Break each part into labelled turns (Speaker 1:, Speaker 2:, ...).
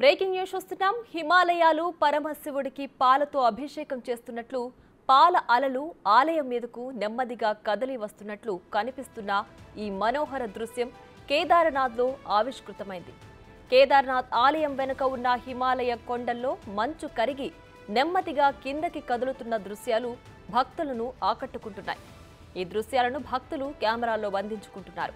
Speaker 1: Breaking news చూస్తున్నాం. హిమాలయాలు పరమశివుడికి పాలతో అభిషేకం చేస్తున్నట్లు పాల అలలు ఆలయం మీదకు నెమ్మదిగా కదలి వస్తున్నట్లు కనిపిస్తున్న ఈ మనోహర దృశ్యం కేదారనాథ్లో ఆవిష్కృతమైంది. కేదారనాథ్ ఆలయం వెనుక ఉన్న హిమాలయ కొండల్లో మంచు కరిగి నెమ్మదిగా కిందకి కదులుతున్న దృశ్యాలు భక్తులను ఆకట్టుకుంటున్నాయి. ఈ దృశ్యాలను భక్తులు కెమెరాల్లో బంధించుకుంటున్నారు.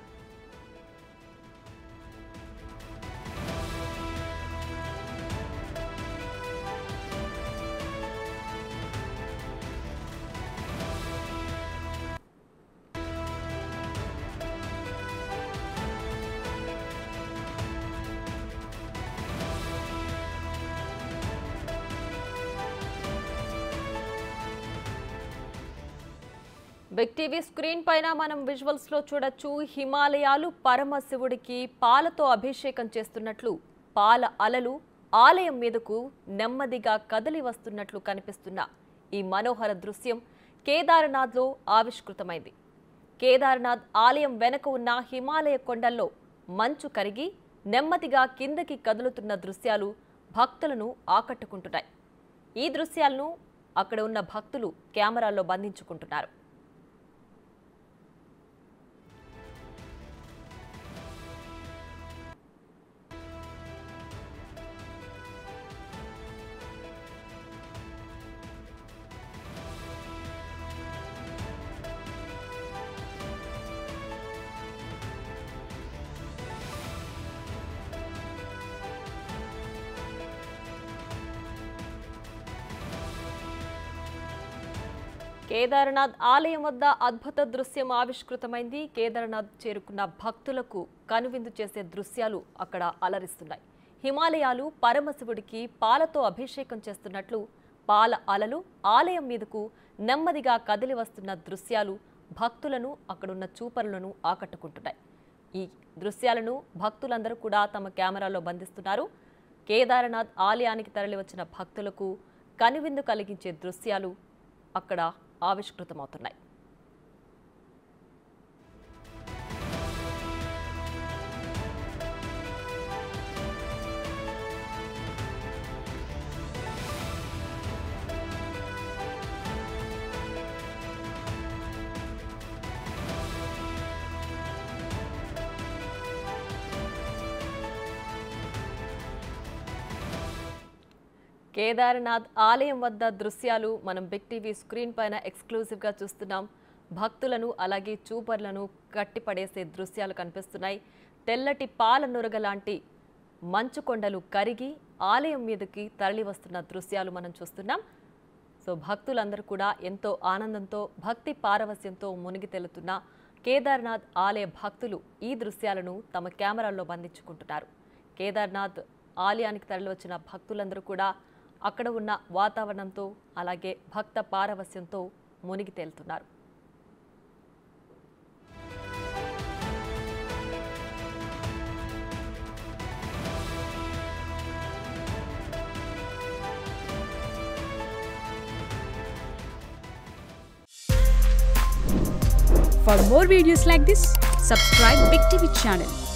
Speaker 1: బిగ్ టీవీ స్క్రీన్ పైన మనం విజువల్స్ లో చూడొచ్చు. హిమాలయాలు పరమశివుడికి పాలతో అభిషేకం చేస్తున్నట్లు పాల అలలు ఆలయం మీదకు నెమ్మదిగా కదలి వస్తున్నట్లు కనిపిస్తున్న ఈ మనోహర దృశ్యం కేదారనాథ్లో ఆవిష్కృతమైంది. కేదారనాథ్ ఆలయం వెనుక ఉన్న హిమాలయ కొండల్లో మంచు కరిగి నెమ్మదిగా కిందకి కదులుతున్న దృశ్యాలు భక్తులను ఆకట్టుకుంటున్నాయి. ఈ దృశ్యాలను అక్కడ ఉన్న భక్తులు కెమెరాల్లో బంధించుకుంటున్నారు. కేదారనాథ్ ఆలయం వద్ద అద్భుత దృశ్యం ఆవిష్కృతమైంది. కేదారనాథ్ చేరుకున్న భక్తులకు కనువిందు చేసే దృశ్యాలు అక్కడ అలరిస్తున్నాయి. హిమాలయాలు పరమశివుడికి పాలతో అభిషేకం చేస్తున్నట్లు పాల అలలు ఆలయం మీదకు నెమ్మదిగా కదిలి వస్తున్న దృశ్యాలు భక్తులను అక్కడున్న చూపరులను ఆకట్టుకుంటున్నాయి. ఈ దృశ్యాలను భక్తులందరూ కూడా తమ కెమెరాలో బంధిస్తున్నారు. కేదారనాథ్ ఆలయానికి తరలివచ్చిన భక్తులకు కనువిందు కలిగించే దృశ్యాలు అక్కడ ఆవిష్కృతమవుతున్నాయి. కేదారనాథ్ ఆలయం వద్ద దృశ్యాలు మనం బిగ్ టీవీ స్క్రీన్ పైన ఎక్స్క్లూజివ్గా చూస్తున్నాం. భక్తులను అలాగే చూపర్లను కట్టిపడేసే దృశ్యాలు కనిపిస్తున్నాయి. తెల్లటి పాల నురగ లాంటి మంచు కొండలు కరిగి ఆలయం మీదకి తరలి వస్తున్న దృశ్యాలు మనం చూస్తున్నాం. సో భక్తులందరూ కూడా ఎంతో ఆనందంతో భక్తి పారవస్యంతో మునిగి తేలుతున్న కేదార్నాథ్ ఆలయ భక్తులు ఈ దృశ్యాలను తమ కెమెరాల్లో బంధించుకుంటున్నారు. కేదార్నాథ్ ఆలయానికి తరలి వచ్చిన భక్తులందరూ కూడా అక్కడ ఉన్న వాతావరణంతో అలాగే భక్త పారవస్యంతో మునిగి తేలుతున్నారు.
Speaker 2: For more videos like this, subscribe Big TV channel.